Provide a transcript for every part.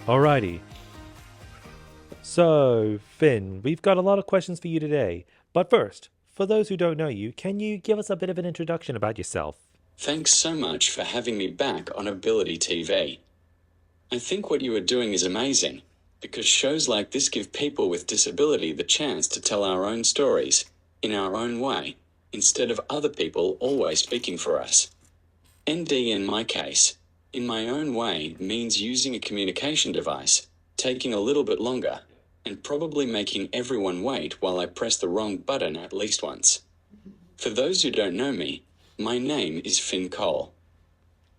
Alrighty. So, Finn, we've got a lot of questions for you today. But first, for those who don't know you, can you give us a bit of an introduction about yourself? Thanks so much for having me back on AbiliTV. I think what you are doing is amazing, because shows like this give people with disability the chance to tell our own stories, in our own way, instead of other people always speaking for us. ND in my case, in my own way, means using a communication device, taking a little bit longer, and probably making everyone wait while I press the wrong button at least once. For those who don't know me, my name is Finley Coll.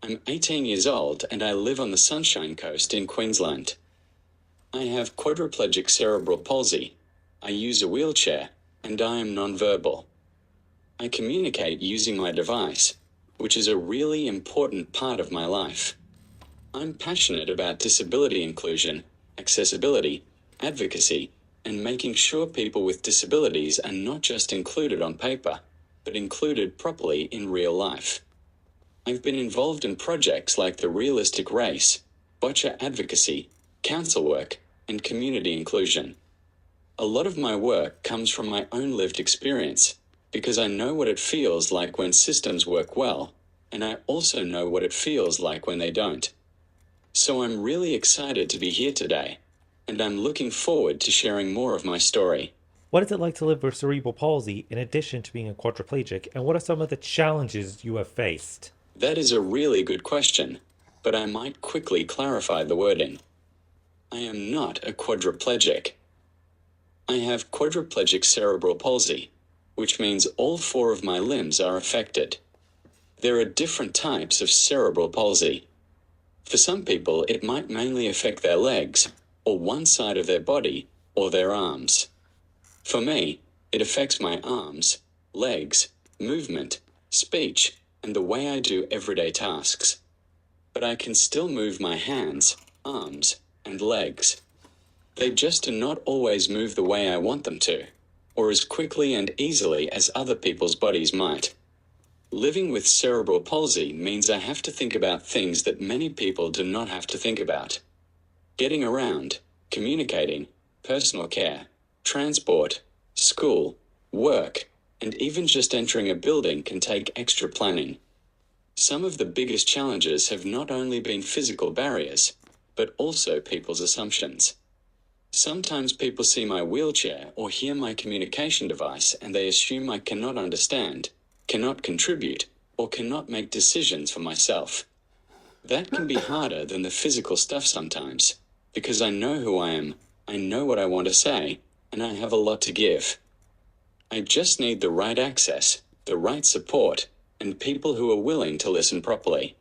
I'm 18 years old and I live on the Sunshine Coast in Queensland. I have quadriplegic cerebral palsy. I use a wheelchair and I am nonverbal. I communicate using my device, which is a really important part of my life. I'm passionate about disability inclusion, accessibility, advocacy, and making sure people with disabilities are not just included on paper, but included properly in real life. I've been involved in projects like the Realistic Race, Boccia Advocacy, council work, and community inclusion. A lot of my work comes from my own lived experience, because I know what it feels like when systems work well, and I also know what it feels like when they don't. So I'm really excited to be here today, and I'm looking forward to sharing more of my story. What is it like to live with cerebral palsy in addition to being a quadriplegic, and what are some of the challenges you have faced? That is a really good question, but I might quickly clarify the wording. I am not a quadriplegic. I have quadriplegic cerebral palsy, which means all 4 of my limbs are affected. There are different types of cerebral palsy. For some people, it might mainly affect their legs, or one side of their body, or their arms. For me, it affects my arms, legs, movement, speech, and the way I do everyday tasks. But I can still move my hands, arms, and legs. They just do not always move the way I want them to, or as quickly and easily as other people's bodies might. Living with cerebral palsy means I have to think about things that many people do not have to think about. Getting around, communicating, personal care, transport, school, work, and even just entering a building can take extra planning. Some of the biggest challenges have not only been physical barriers, but also people's assumptions. Sometimes people see my wheelchair or hear my communication device and they assume I cannot understand, cannot contribute, or cannot make decisions for myself. That can be harder than the physical stuff sometimes, because I know who I am, I know what I want to say, and I have a lot to give. I just need the right access, the right support, and people who are willing to listen properly.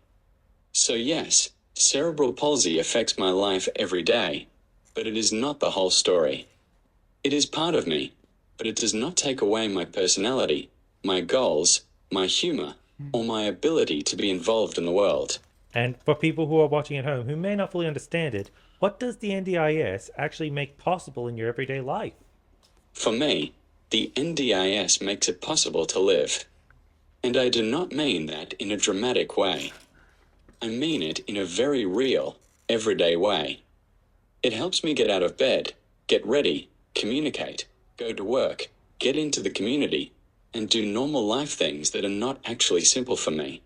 So yes, cerebral palsy affects my life every day, but it is not the whole story. It is part of me, but it does not take away my personality, my goals, my humor, or my ability to be involved in the world. And for people who are watching at home who may not fully understand it, what does the NDIS actually make possible in your everyday life? For me, the NDIS makes it possible to live. And I do not mean that in a dramatic way. I mean it in a very real, everyday way. It helps me get out of bed, get ready, communicate, go to work, get into the community, and do normal life things that are not actually simple for me.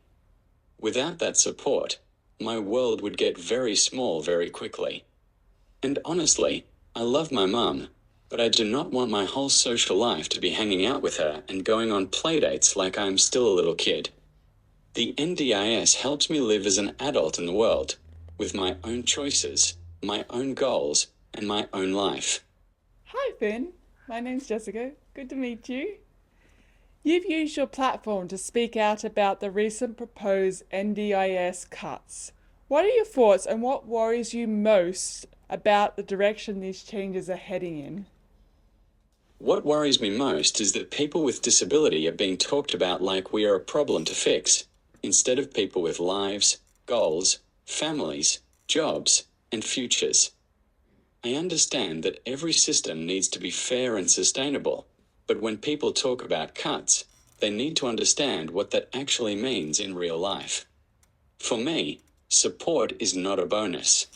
Without that support, my world would get very small very quickly. And honestly, I love my mum, but I do not want my whole social life to be hanging out with her and going on playdates like I'm still a little kid. The NDIS helps me live as an adult in the world, with my own choices, my own goals, and my own life. Hi Finn, my name's Jessica. Good to meet you. You've used your platform to speak out about the recent proposed NDIS cuts. What are your thoughts and what worries you most about the direction these changes are heading in? What worries me most is that people with disability are being talked about like we are a problem to fix, instead of people with lives, goals, families, jobs, and futures. I understand that every system needs to be fair and sustainable, but when people talk about cuts, they need to understand what that actually means in real life. For me, support is not a bonus.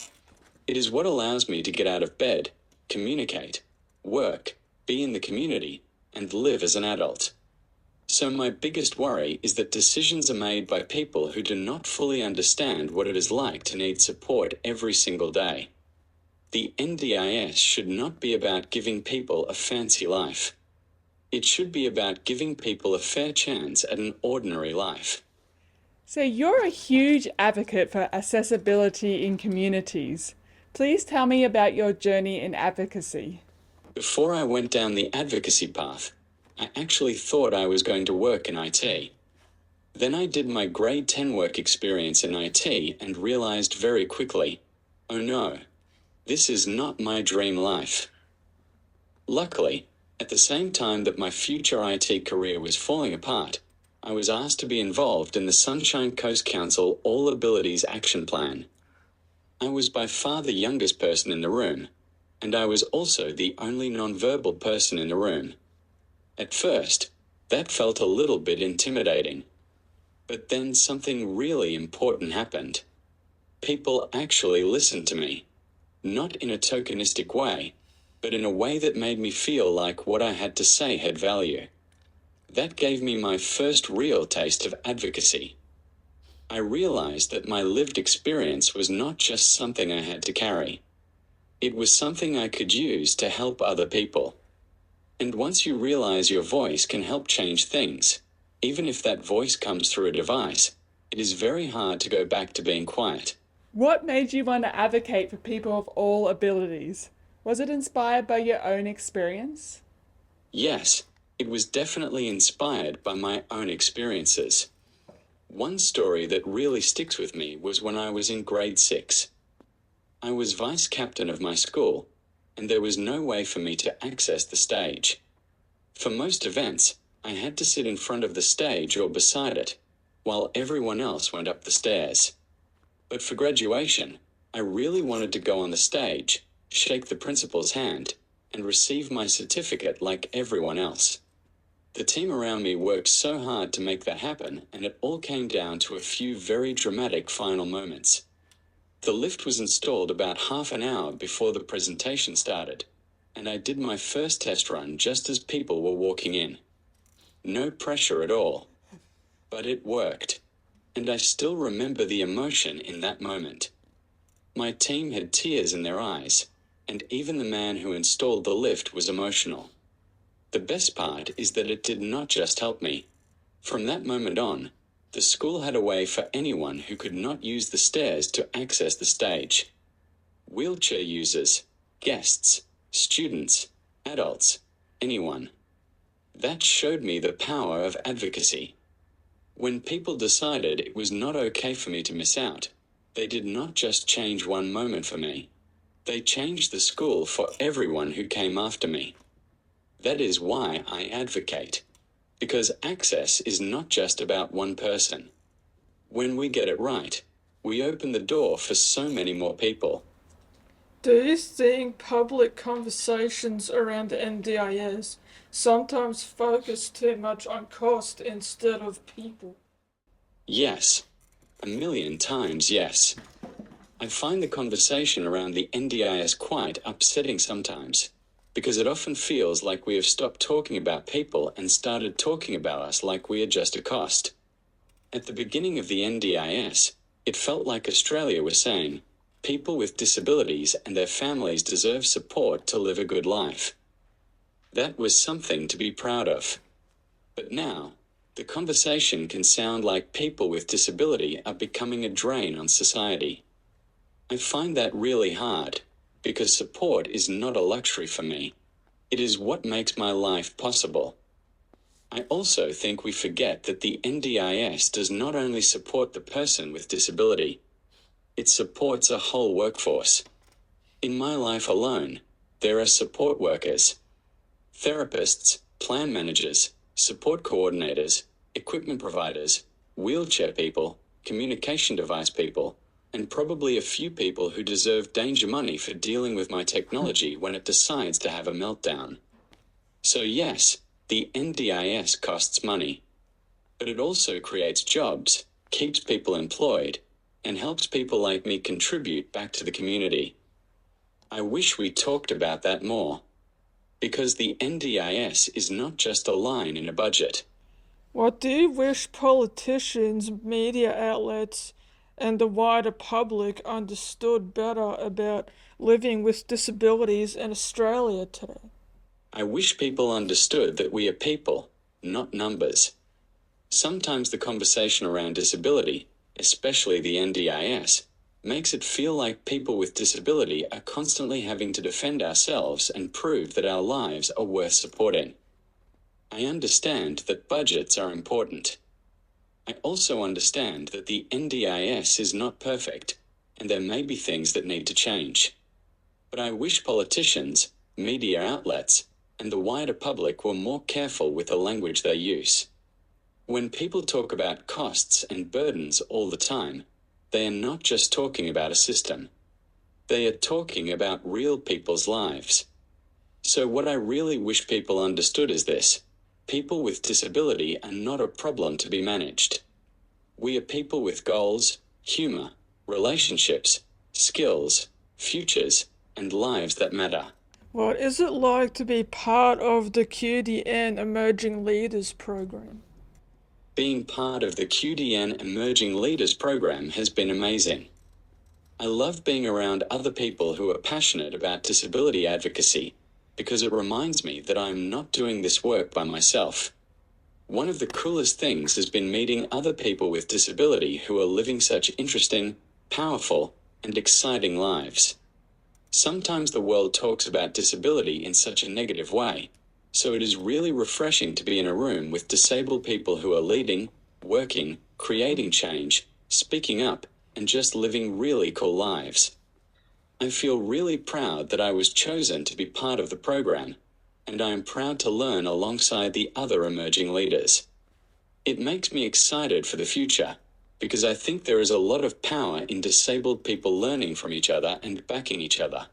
It is what allows me to get out of bed, communicate, work, be in the community, and live as an adult. So my biggest worry is that decisions are made by people who do not fully understand what it is like to need support every single day. The NDIS should not be about giving people a fancy life. It should be about giving people a fair chance at an ordinary life. So you're a huge advocate for accessibility in communities. Please tell me about your journey in advocacy. Before I went down the advocacy path, I actually thought I was going to work in IT. Then I did my grade 10 work experience in IT and realized very quickly, oh no, this is not my dream life. Luckily, at the same time that my future IT career was falling apart, I was asked to be involved in the Sunshine Coast Council All Abilities Action Plan. I was by far the youngest person in the room, and I was also the only non-verbal person in the room. At first, that felt a little bit intimidating. But then something really important happened. People actually listened to me. Not in a tokenistic way, but in a way that made me feel like what I had to say had value. That gave me my first real taste of advocacy. I realized that my lived experience was not just something I had to carry. It was something I could use to help other people. And once you realize your voice can help change things, even if that voice comes through a device, it is very hard to go back to being quiet. What made you want to advocate for people of all abilities? Was it inspired by your own experience? Yes, it was definitely inspired by my own experiences. One story that really sticks with me was when I was in grade 6. I was vice captain of my school, and there was no way for me to access the stage. For most events, I had to sit in front of the stage or beside it, while everyone else went up the stairs. But for graduation, I really wanted to go on the stage, shake the principal's hand, and receive my certificate like everyone else. The team around me worked so hard to make that happen, and it all came down to a few very dramatic final moments. The lift was installed about half an hour before the presentation started, and I did my first test run just as people were walking in. No pressure at all. But it worked, and I still remember the emotion in that moment. My team had tears in their eyes, and even the man who installed the lift was emotional. The best part is that it did not just help me. From that moment on, the school had a way for anyone who could not use the stairs to access the stage. Wheelchair users, guests, students, adults, anyone. That showed me the power of advocacy. When people decided it was not okay for me to miss out, they did not just change one moment for me. They changed the school for everyone who came after me. That is why I advocate. Because access is not just about one person. When we get it right, we open the door for so many more people. Do you think public conversations around the NDIS sometimes focus too much on cost instead of people? Yes. 1,000,000 times yes. I find the conversation around the NDIS quite upsetting sometimes, because it often feels like we have stopped talking about people and started talking about us like we are just a cost. At the beginning of the NDIS, it felt like Australia was saying, people with disabilities and their families deserve support to live a good life. That was something to be proud of. But now, the conversation can sound like people with disability are becoming a drain on society. I find that really hard, because support is not a luxury for me. It is what makes my life possible. I also think we forget that the NDIS does not only support the person with disability, it supports a whole workforce. In my life alone, there are support workers, therapists, plan managers, support coordinators, equipment providers, wheelchair people, communication device people, and probably a few people who deserve danger money for dealing with my technology when it decides to have a meltdown. So yes, the NDIS costs money, but it also creates jobs, keeps people employed, and helps people like me contribute back to the community. I wish we talked about that more. Because the NDIS is not just a line in a budget. What do you wish politicians, media outlets, and the wider public understood better about living with disabilities in Australia today? I wish people understood that we are people, not numbers. Sometimes the conversation around disability, especially the NDIS, makes it feel like people with disability are constantly having to defend ourselves and prove that our lives are worth supporting. I understand that budgets are important. I also understand that the NDIS is not perfect, and there may be things that need to change. But I wish politicians, media outlets, and the wider public were more careful with the language they use. When people talk about costs and burdens all the time, they are not just talking about a system. They are talking about real people's lives. So what I really wish people understood is this: people with disability are not a problem to be managed. We are people with goals, humor, relationships, skills, futures, and lives that matter. What is it like to be part of the QDN Emerging Leaders program? Being part of the QDN Emerging Leaders program has been amazing. I love being around other people who are passionate about disability advocacy, because it reminds me that I'm not doing this work by myself. One of the coolest things has been meeting other people with disability who are living such interesting, powerful, and exciting lives. Sometimes the world talks about disability in such a negative way, so it is really refreshing to be in a room with disabled people who are leading, working, creating change, speaking up, and just living really cool lives. I feel really proud that I was chosen to be part of the program, and I am proud to learn alongside the other emerging leaders. It makes me excited for the future, because I think there is a lot of power in disabled people learning from each other and backing each other.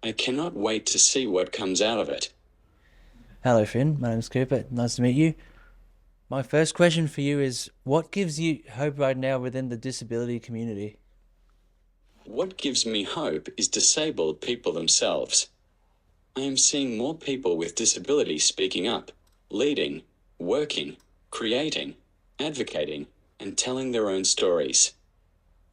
I cannot wait to see what comes out of it. Hello, Finn. My name's Cooper. Nice to meet you. My first question for you is, what gives you hope right now within the disability community? What gives me hope is disabled people themselves. I am seeing more people with disability speaking up, leading, working, creating, advocating, and telling their own stories.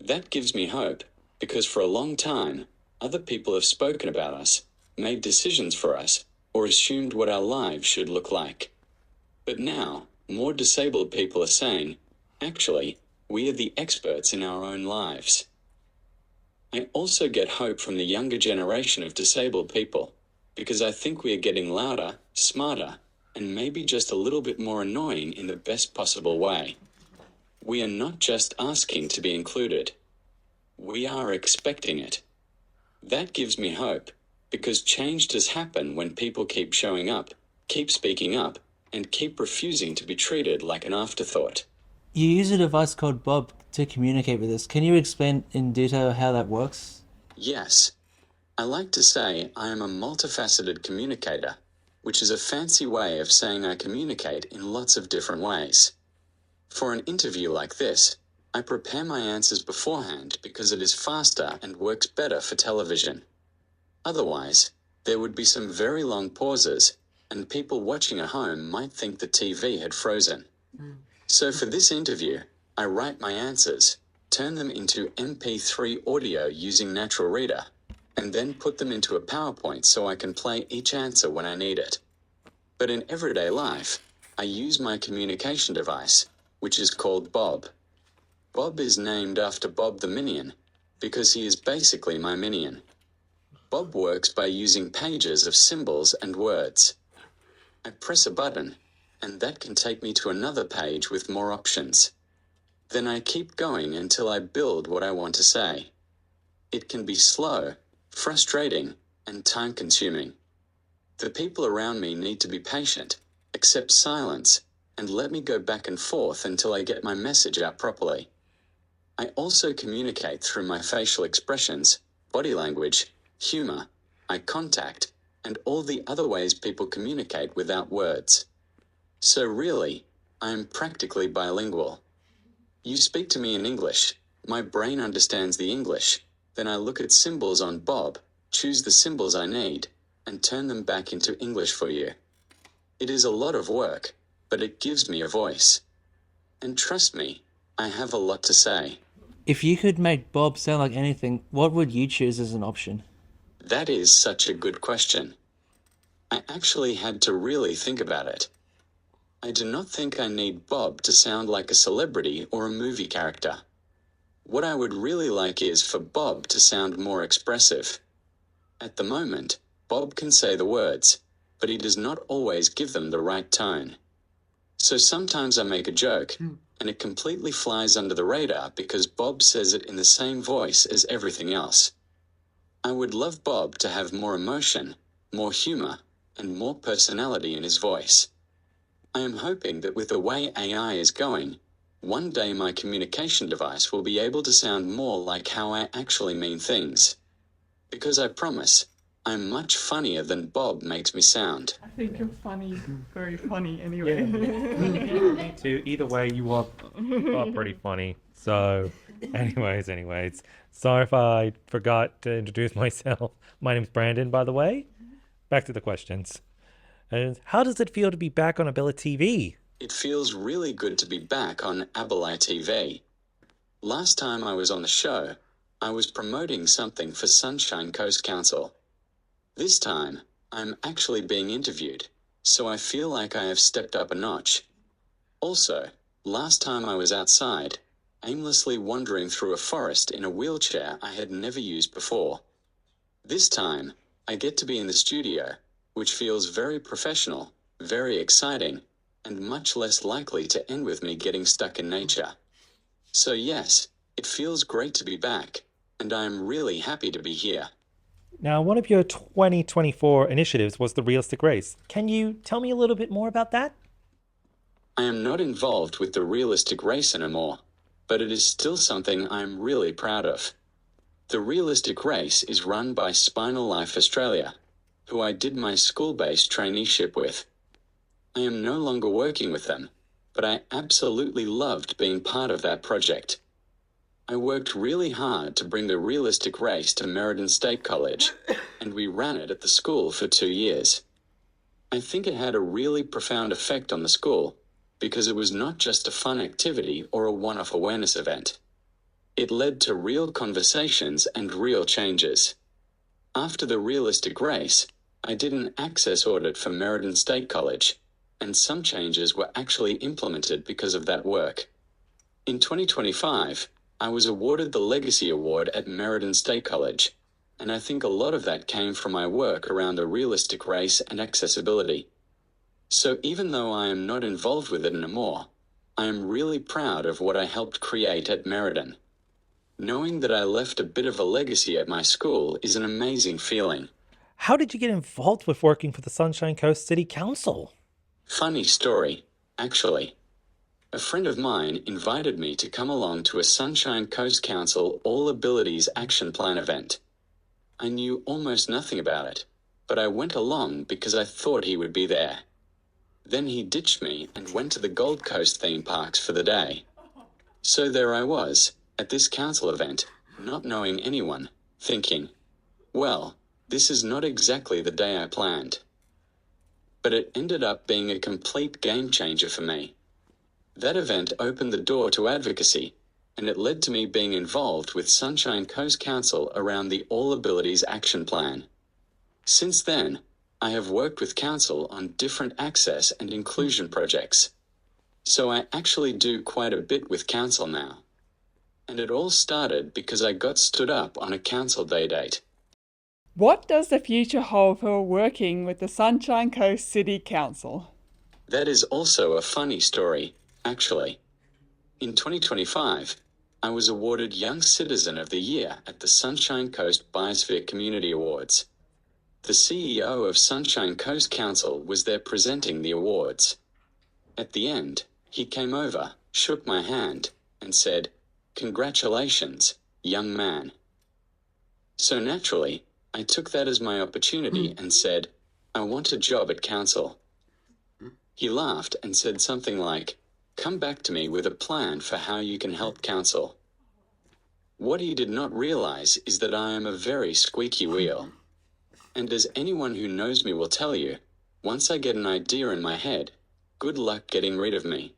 That gives me hope, because for a long time, other people have spoken about us, made decisions for us, or assumed what our lives should look like. But now, more disabled people are saying, actually, we are the experts in our own lives. I also get hope from the younger generation of disabled people, because I think we are getting louder, smarter, and maybe just a little bit more annoying in the best possible way. We are not just asking to be included. We are expecting it. That gives me hope, because change does happen when people keep showing up, keep speaking up, and keep refusing to be treated like an afterthought. You use a device called Bob to communicate with us. Can you explain in detail how that works? Yes. I like to say I am a multifaceted communicator, which is a fancy way of saying I communicate in lots of different ways. For an interview like this, I prepare my answers beforehand because it is faster and works better for television. Otherwise, there would be some very long pauses, and people watching at home might think the TV had frozen. So for this interview, I write my answers, turn them into MP3 audio using Natural Reader, and then put them into a PowerPoint so I can play each answer when I need it. But in everyday life, I use my communication device, which is called Bob. Bob is named after Bob the Minion, because he is basically my minion. Bob works by using pages of symbols and words. I press a button, and that can take me to another page with more options. Then I keep going until I build what I want to say. It can be slow, frustrating, and time-consuming. The people around me need to be patient, accept silence, and let me go back and forth until I get my message out properly. I also communicate through my facial expressions, body language, humor, eye contact, and all the other ways people communicate without words. So really, I am practically bilingual. You speak to me in English, my brain understands the English, then I look at symbols on Bob, choose the symbols I need, and turn them back into English for you. It is a lot of work, but it gives me a voice. And trust me, I have a lot to say. If you could make Bob sound like anything, what would you choose as an option? That is such a good question. I actually had to really think about it. I do not think I need Bob to sound like a celebrity or a movie character. What I would really like is for Bob to sound more expressive. At the moment, Bob can say the words, but he does not always give them the right tone. So sometimes I make a joke, and it completely flies under the radar because Bob says it in the same voice as everything else. I would love Bob to have more emotion, more humor, and more personality in his voice. I am hoping that with the way AI is going, one day my communication device will be able to sound more like how I actually mean things. Because I promise, I'm much funnier than Bob makes me sound. I think you're funny, very funny anyway. Me too. Either way, you are pretty funny. So, anyways. Sorry if I forgot to introduce myself. My name's Brandon, by the way. Back to the questions. And how does it feel to be back on AbiliTV? It feels really good to be back on AbiliTV. Last time I was on the show, I was promoting something for Sunshine Coast Council. This time, I'm actually being interviewed, so I feel like I have stepped up a notch. Also, last time I was outside, aimlessly wandering through a forest in a wheelchair I had never used before. This time, I get to be in the studio, which feels very professional, very exciting, and much less likely to end with me getting stuck in nature. So yes, it feels great to be back, and I am really happy to be here. Now, one of your 2024 initiatives was the realistic race. Can you tell me a little bit more about that? I am not involved with the realistic race anymore, but it is still something I am really proud of. The realistic race is run by Spinal Life Australia, who I did my school-based traineeship with. I am no longer working with them, but I absolutely loved being part of that project. I worked really hard to bring the realistic race to Merredin State College, and we ran it at the school for 2 years. I think it had a really profound effect on the school, because it was not just a fun activity or a one-off awareness event. It led to real conversations and real changes. After the realistic race, I did an access audit for Merredin State College, and some changes were actually implemented because of that work. In 2025, I was awarded the Legacy Award at Merredin State College, and I think a lot of that came from my work around the realistic race and accessibility. So even though I am not involved with it anymore, I am really proud of what I helped create at Merredin. Knowing that I left a bit of a legacy at my school is an amazing feeling. How did you get involved with working for the Sunshine Coast City Council? Funny story, actually. A friend of mine invited me to come along to a Sunshine Coast Council All Abilities Action Plan event. I knew almost nothing about it, but I went along because I thought he would be there. Then he ditched me and went to the Gold Coast theme parks for the day. So there I was, at this council event, not knowing anyone, thinking, well, this is not exactly the day I planned. But it ended up being a complete game changer for me. That event opened the door to advocacy, and it led to me being involved with Sunshine Coast Council around the All Abilities Action Plan. Since then, I have worked with Council on different access and inclusion projects. So I actually do quite a bit with Council now. And it all started because I got stood up on a Council Day date. What does the future hold for working with the Sunshine Coast City Council? That is also a funny story, actually. In 2025, I was awarded Young Citizen of the Year at the Sunshine Coast Biosphere Community Awards. The CEO of Sunshine Coast Council was there presenting the awards. At the end, he came over, shook my hand, and said, "Congratulations, young man." So naturally, I took that as my opportunity and said, "I want a job at council." He laughed and said something like, "Come back to me with a plan for how you can help council." What he did not realize is that I am a very squeaky wheel. And as anyone who knows me will tell you, once I get an idea in my head, good luck getting rid of me.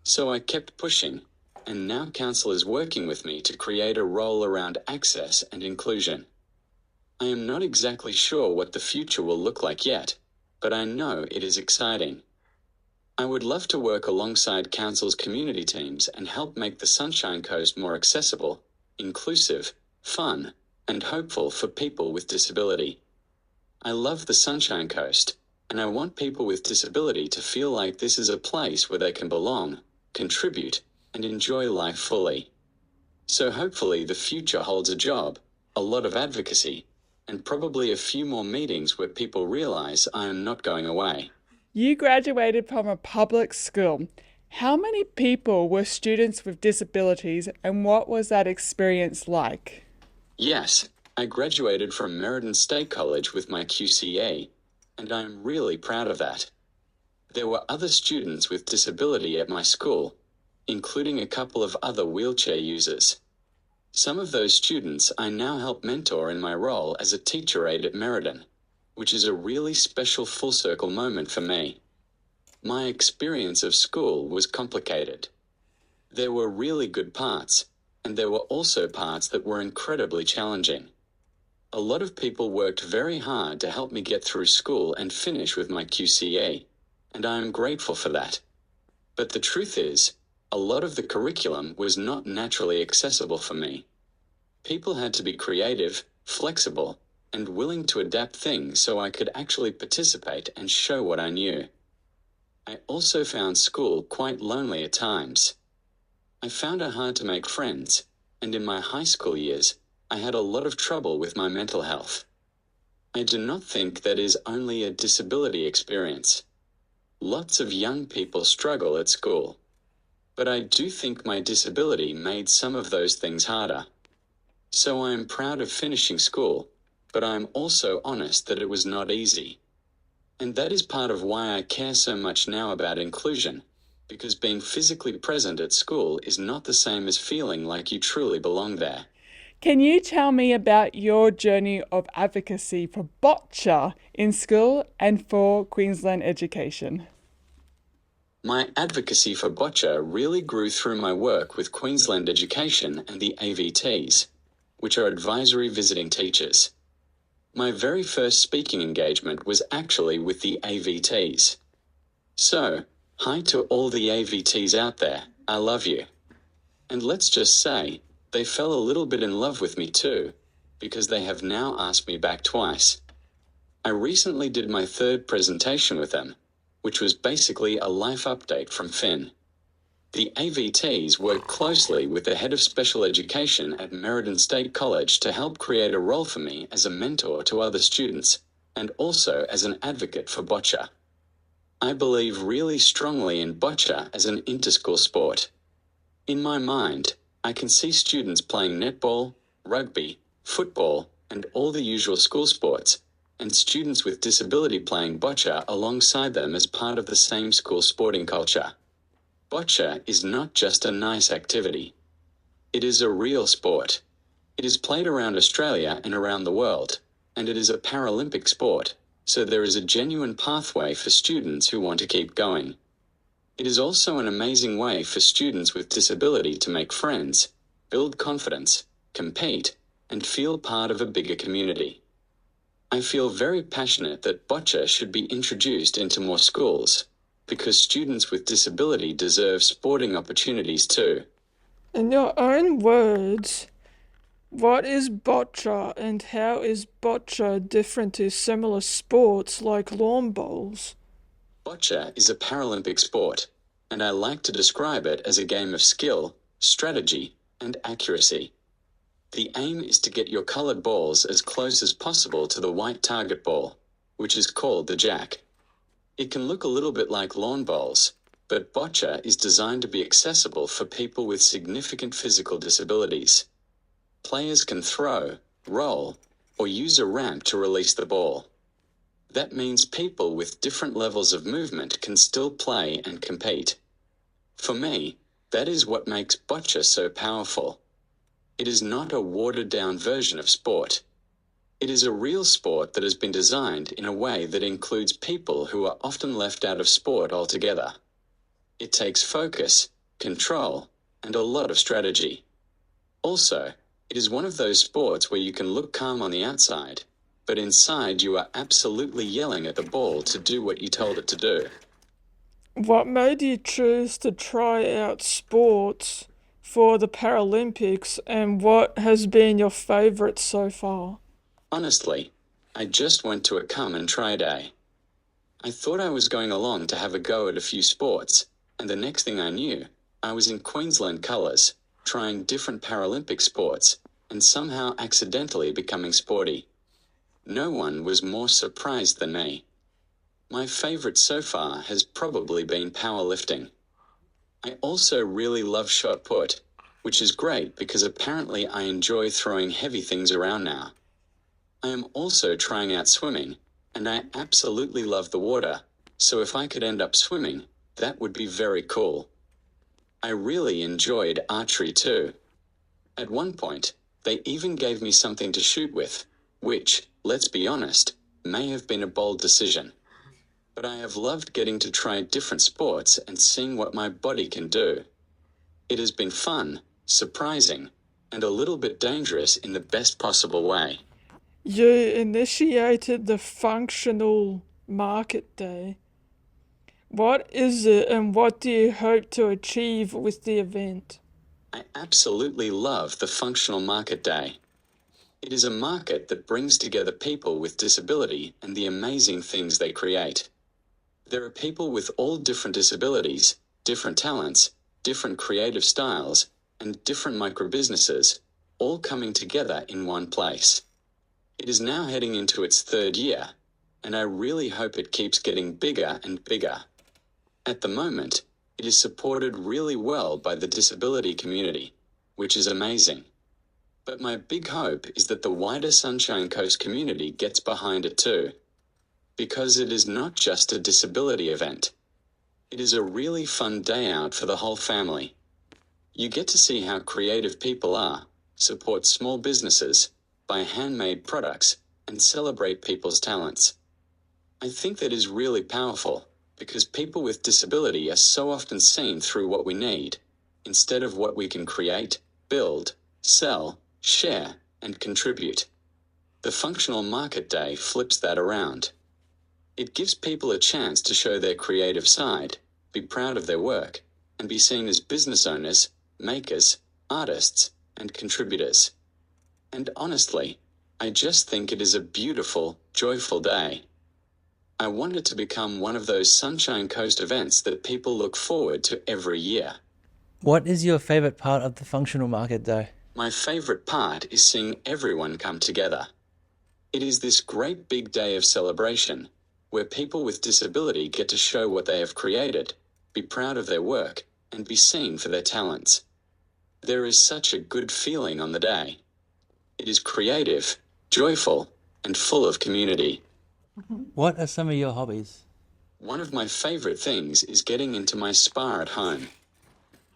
So I kept pushing, and now Council is working with me to create a role around access and inclusion. I am not exactly sure what the future will look like yet, but I know it is exciting. I would love to work alongside Council's community teams and help make the Sunshine Coast more accessible, inclusive, fun, and hopeful for people with disability. I love the Sunshine Coast, and I want people with disability to feel like this is a place where they can belong, contribute, and enjoy life fully. So hopefully the future holds a job, a lot of advocacy, and probably a few more meetings where people realize I am not going away. You graduated from a public school. How many people were students with disabilities, and what was that experience like? Yes, I graduated from Meriden State College with my QCA, and I am really proud of that. There were other students with disability at my school, including a couple of other wheelchair users. Some of those students I now help mentor in my role as a teacher aide at Meriden, which is a really special full circle moment for me. My experience of school was complicated. There were really good parts, and there were also parts that were incredibly challenging. A lot of people worked very hard to help me get through school and finish with my QCA, and I am grateful for that. But the truth is, a lot of the curriculum was not naturally accessible for me. People had to be creative, flexible, and willing to adapt things so I could actually participate and show what I knew. I also found school quite lonely at times. I found it hard to make friends, and in my high school years, I had a lot of trouble with my mental health. I do not think that is only a disability experience. Lots of young people struggle at school. But I do think my disability made some of those things harder. So I am proud of finishing school, but I am also honest that it was not easy. And that is part of why I care so much now about inclusion, because being physically present at school is not the same as feeling like you truly belong there. Can you tell me about your journey of advocacy for Boccia in school and for Queensland education? My advocacy for Boccia really grew through my work with Queensland Education and the AVTs, which are advisory visiting teachers. My very first speaking engagement was actually with the AVTs. So, hi to all the AVTs out there, I love you. And let's just say, they fell a little bit in love with me too, because they have now asked me back twice. I recently did my third presentation with them, which was basically a life update from Finn. The AVTs worked closely with the head of special education at Meriden State College to help create a role for me as a mentor to other students, and also as an advocate for Boccia. I believe really strongly in Boccia as an interschool sport. In my mind, I can see students playing netball, rugby, football, and all the usual school sports, and students with disability playing Boccia alongside them as part of the same school sporting culture. Boccia is not just a nice activity. It is a real sport. It is played around Australia and around the world, and it is a Paralympic sport, so there is a genuine pathway for students who want to keep going. It is also an amazing way for students with disability to make friends, build confidence, compete, and feel part of a bigger community. I feel very passionate that Boccia should be introduced into more schools, because students with disability deserve sporting opportunities too. In your own words, what is Boccia and how is Boccia different to similar sports like lawn bowls? Boccia is a Paralympic sport, and I like to describe it as a game of skill, strategy, and accuracy. The aim is to get your colored balls as close as possible to the white target ball, which is called the jack. It can look a little bit like lawn bowls, but Boccia is designed to be accessible for people with significant physical disabilities. Players can throw, roll, or use a ramp to release the ball. That means people with different levels of movement can still play and compete. For me, that is what makes Boccia so powerful. It is not a watered-down version of sport. It is a real sport that has been designed in a way that includes people who are often left out of sport altogether. It takes focus, control, and a lot of strategy. Also, it is one of those sports where you can look calm on the outside, but inside you are absolutely yelling at the ball to do what you told it to do. What made you choose to try out sports for the Paralympics, and what has been your favourite so far? Honestly, I just went to a come and try day. I thought I was going along to have a go at a few sports, and the next thing I knew, I was in Queensland colours, trying different Paralympic sports, and somehow accidentally becoming sporty. No one was more surprised than me. My favourite so far has probably been powerlifting. I also really love shot put, which is great because apparently I enjoy throwing heavy things around now. I am also trying out swimming, and I absolutely love the water, so if I could end up swimming, that would be very cool. I really enjoyed archery too. At one point, they even gave me something to shoot with, which, let's be honest, may have been a bold decision. But I have loved getting to try different sports and seeing what my body can do. It has been fun, surprising, and a little bit dangerous in the best possible way. You initiated the Functional Market Day. What is it, and what do you hope to achieve with the event? I absolutely love the Functional Market Day. It is a market that brings together people with disability and the amazing things they create. There are people with all different disabilities, different talents, different creative styles, and different micro-businesses, all coming together in one place. It is now heading into its third year, and I really hope it keeps getting bigger and bigger. At the moment, it is supported really well by the disability community, which is amazing. But my big hope is that the wider Sunshine Coast community gets behind it too. Because it is not just a disability event. It is a really fun day out for the whole family. You get to see how creative people are, support small businesses, buy handmade products, and celebrate people's talents. I think that is really powerful, because people with disability are so often seen through what we need, instead of what we can create, build, sell, share, and contribute. The Functional Market Day flips that around. It gives people a chance to show their creative side, be proud of their work, and be seen as business owners, makers, artists, and contributors. And honestly, I just think it is a beautiful, joyful day. I want it to become one of those Sunshine Coast events that people look forward to every year. What is your favourite part of the Functional Market Day? My favorite part is seeing everyone come together. It is this great big day of celebration, where people with disability get to show what they have created, be proud of their work, and be seen for their talents. There is such a good feeling on the day. It is creative, joyful, and full of community. What are some of your hobbies? One of my favorite things is getting into my spa at home.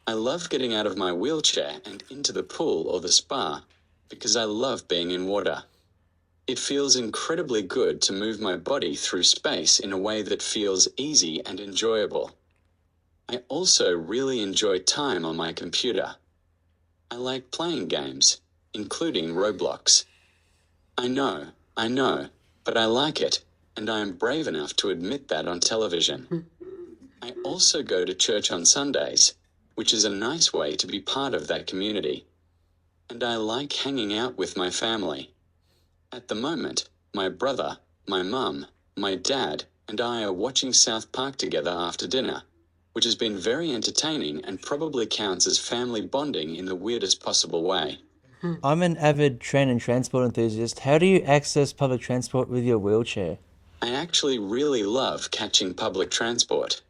I love getting out of my wheelchair and into the pool or the spa because I love being in water. It feels incredibly good to move my body through space in a way that feels easy and enjoyable. I also really enjoy time on my computer. I like playing games, including Roblox. I know, but I like it, and I am brave enough to admit that on television. I also go to church on Sundays, which is a nice way to be part of that community. And I like hanging out with my family. At the moment, my brother, my mum, my dad, and I are watching South Park together after dinner, which has been very entertaining and probably counts as family bonding in the weirdest possible way. I'm an avid train and transport enthusiast. How do you access public transport with your wheelchair? I actually really love catching public transport.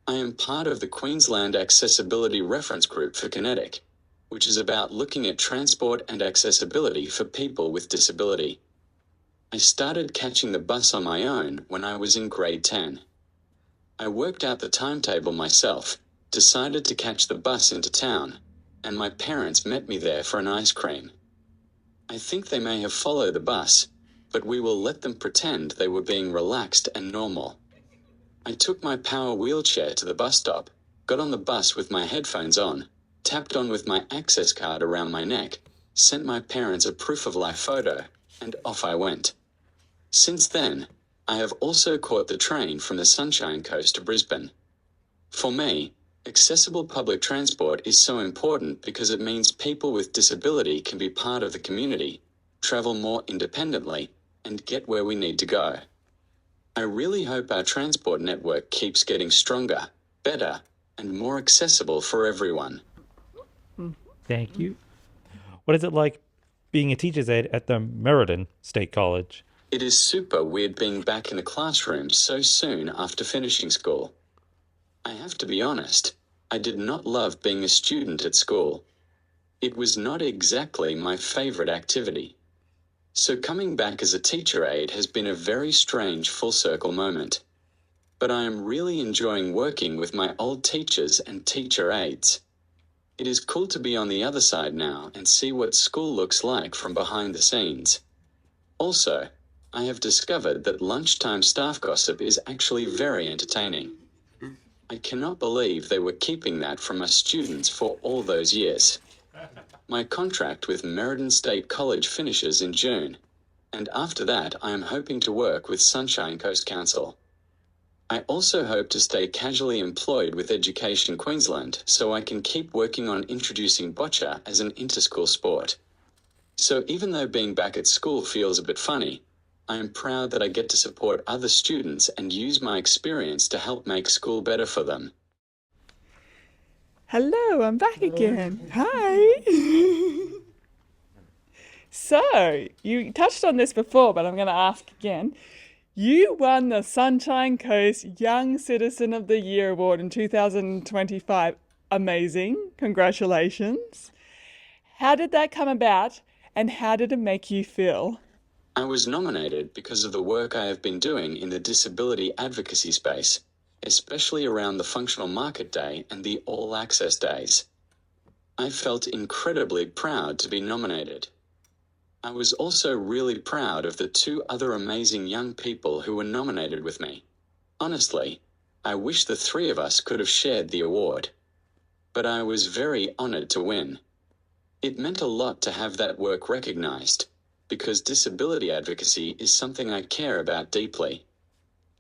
I am part of the Queensland Accessibility Reference Group for Kinetic, which is about looking at transport and accessibility for people with disability. I started catching the bus on my own when I was in grade 10. I worked out the timetable myself, decided to catch the bus into town, and my parents met me there for an ice cream. I think they may have followed the bus, but we will let them pretend they were being relaxed and normal. I took my power wheelchair to the bus stop, got on the bus with my headphones on, tapped on with my access card around my neck, sent my parents a proof of life photo, and off I went. Since then, I have also caught the train from the Sunshine Coast to Brisbane. For me, accessible public transport is so important because it means people with disability can be part of the community, travel more independently, and get where we need to go. I really hope our transport network keeps getting stronger, better, and more accessible for everyone. Thank you. What is it like being a teacher's aide at the Merredin State College? It is super weird being back in the classroom so soon after finishing school. I have to be honest, I did not love being a student at school. It was not exactly my favorite activity. So coming back as a teacher aide has been a very strange full circle moment. But I am really enjoying working with my old teachers and teacher aides. It is cool to be on the other side now and see what school looks like from behind the scenes. Also, I have discovered that lunchtime staff gossip is actually very entertaining. I cannot believe they were keeping that from us students for all those years. My contract with Merredin State College finishes in June, and after that I am hoping to work with Sunshine Coast Council. I also hope to stay casually employed with Education Queensland so I can keep working on introducing Boccia as an inter-school sport. So even though being back at school feels a bit funny, I am proud that I get to support other students and use my experience to help make school better for them. Hello, I'm back again. Hi. So, you touched on this before, but I'm going to ask again. You won the Sunshine Coast Young Citizen of the Year Award in 2025. Amazing. Congratulations. How did that come about, and how did it make you feel? I was nominated because of the work I have been doing in the disability advocacy space, especially around the Functional Market Day and the All Access Days. I felt incredibly proud to be nominated. I was also really proud of the two other amazing young people who were nominated with me. Honestly, I wish the three of us could have shared the award. But I was very honored to win. It meant a lot to have that work recognized, because disability advocacy is something I care about deeply.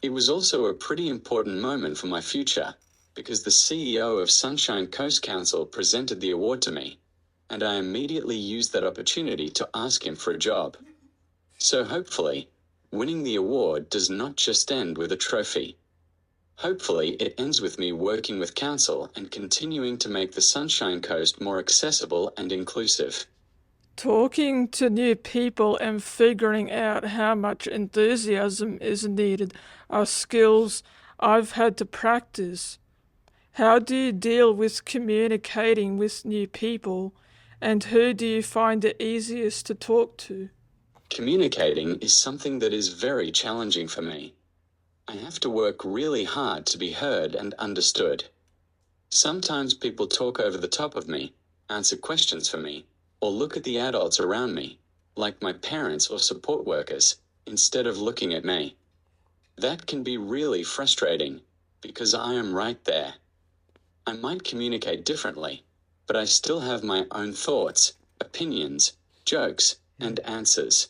It was also a pretty important moment for my future, because the CEO of Sunshine Coast Council presented the award to me, and I immediately used that opportunity to ask him for a job. So hopefully, winning the award does not just end with a trophy. Hopefully, it ends with me working with Council and continuing to make the Sunshine Coast more accessible and inclusive. Talking to new people and figuring out how much enthusiasm is needed are skills I've had to practice. How do you deal with communicating with new people, and who do you find it easiest to talk to? Communicating is something that is very challenging for me. I have to work really hard to be heard and understood. Sometimes people talk over the top of me, answer questions for me, or look at the adults around me, like my parents or support workers, instead of looking at me. That can be really frustrating, because I am right there. I might communicate differently, but I still have my own thoughts, opinions, jokes, and answers.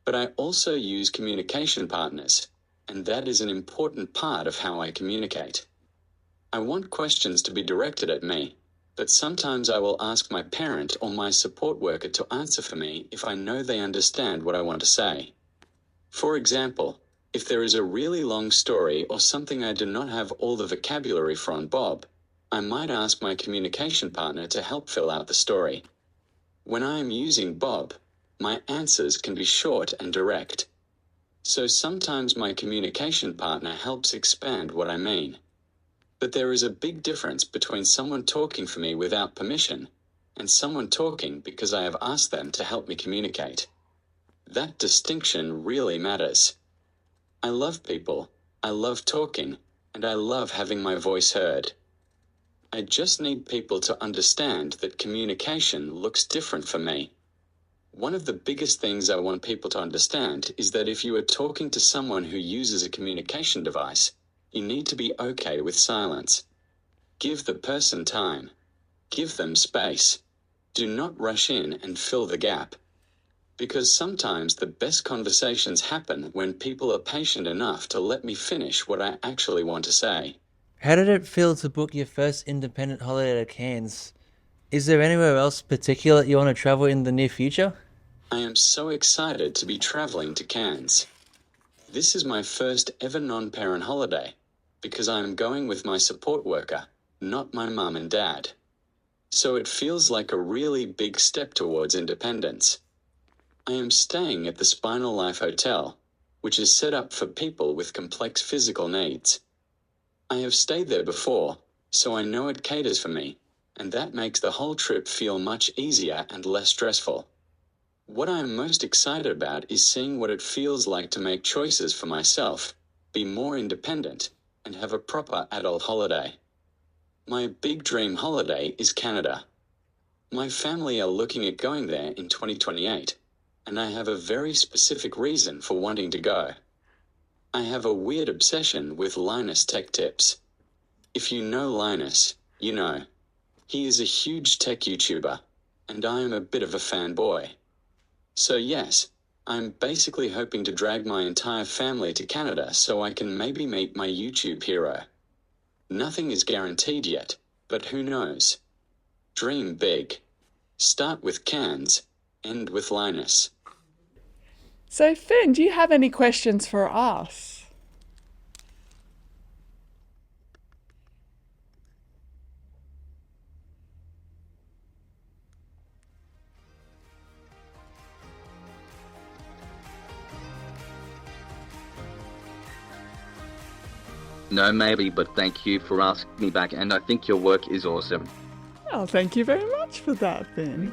But I also use communication partners, and that is an important part of how I communicate. I want questions to be directed at me, but sometimes I will ask my parent or my support worker to answer for me if I know they understand what I want to say. For example, if there is a really long story or something I do not have all the vocabulary for on Bob, I might ask my communication partner to help fill out the story. When I am using Bob, my answers can be short and direct. So sometimes my communication partner helps expand what I mean. But there is a big difference between someone talking for me without permission and someone talking because I have asked them to help me communicate. That distinction really matters. I love people, I love talking, and I love having my voice heard. I just need people to understand that communication looks different for me. One of the biggest things I want people to understand is that if you are talking to someone who uses a communication device, you need to be okay with silence. Give the person time. Give them space. Do not rush in and fill the gap. Because sometimes the best conversations happen when people are patient enough to let me finish what I actually want to say. How did it feel to book your first independent holiday to Cairns? Is there anywhere else particular you want to travel in the near future? I am so excited to be traveling to Cairns. This is my first ever non-parent holiday, because I am going with my support worker, not my mum and dad. So it feels like a really big step towards independence. I am staying at the Spinal Life Hotel, which is set up for people with complex physical needs. I have stayed there before, so I know it caters for me, and that makes the whole trip feel much easier and less stressful. What I am most excited about is seeing what it feels like to make choices for myself, be more independent, and have a proper adult holiday. My big dream holiday is Canada. My family are looking at going there in 2028, and I have a very specific reason for wanting to go. I have a weird obsession with Linus Tech Tips. If you know Linus, you know. He is a huge tech YouTuber, and I am a bit of a fanboy. So yes, I'm basically hoping to drag my entire family to Canada so I can maybe meet my YouTube hero. Nothing is guaranteed yet, but who knows? Dream big. Start with Cairns, end with Linus. So, Finn, do you have any questions for us? No, maybe, but thank you for asking me back, and I think your work is awesome. Oh, thank you very much for that, Finn.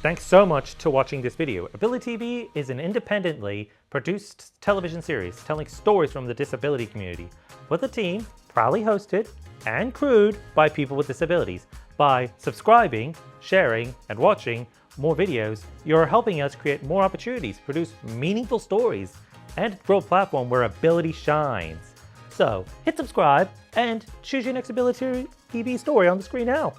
Thanks so much to watching this video. AbiliTV is an independently produced television series telling stories from the disability community with a team proudly hosted and crewed by people with disabilities. By subscribing, sharing, and watching more videos, you're helping us create more opportunities, produce meaningful stories, and grow a platform where ability shines. So hit subscribe and choose your next AbiliTV story on the screen now.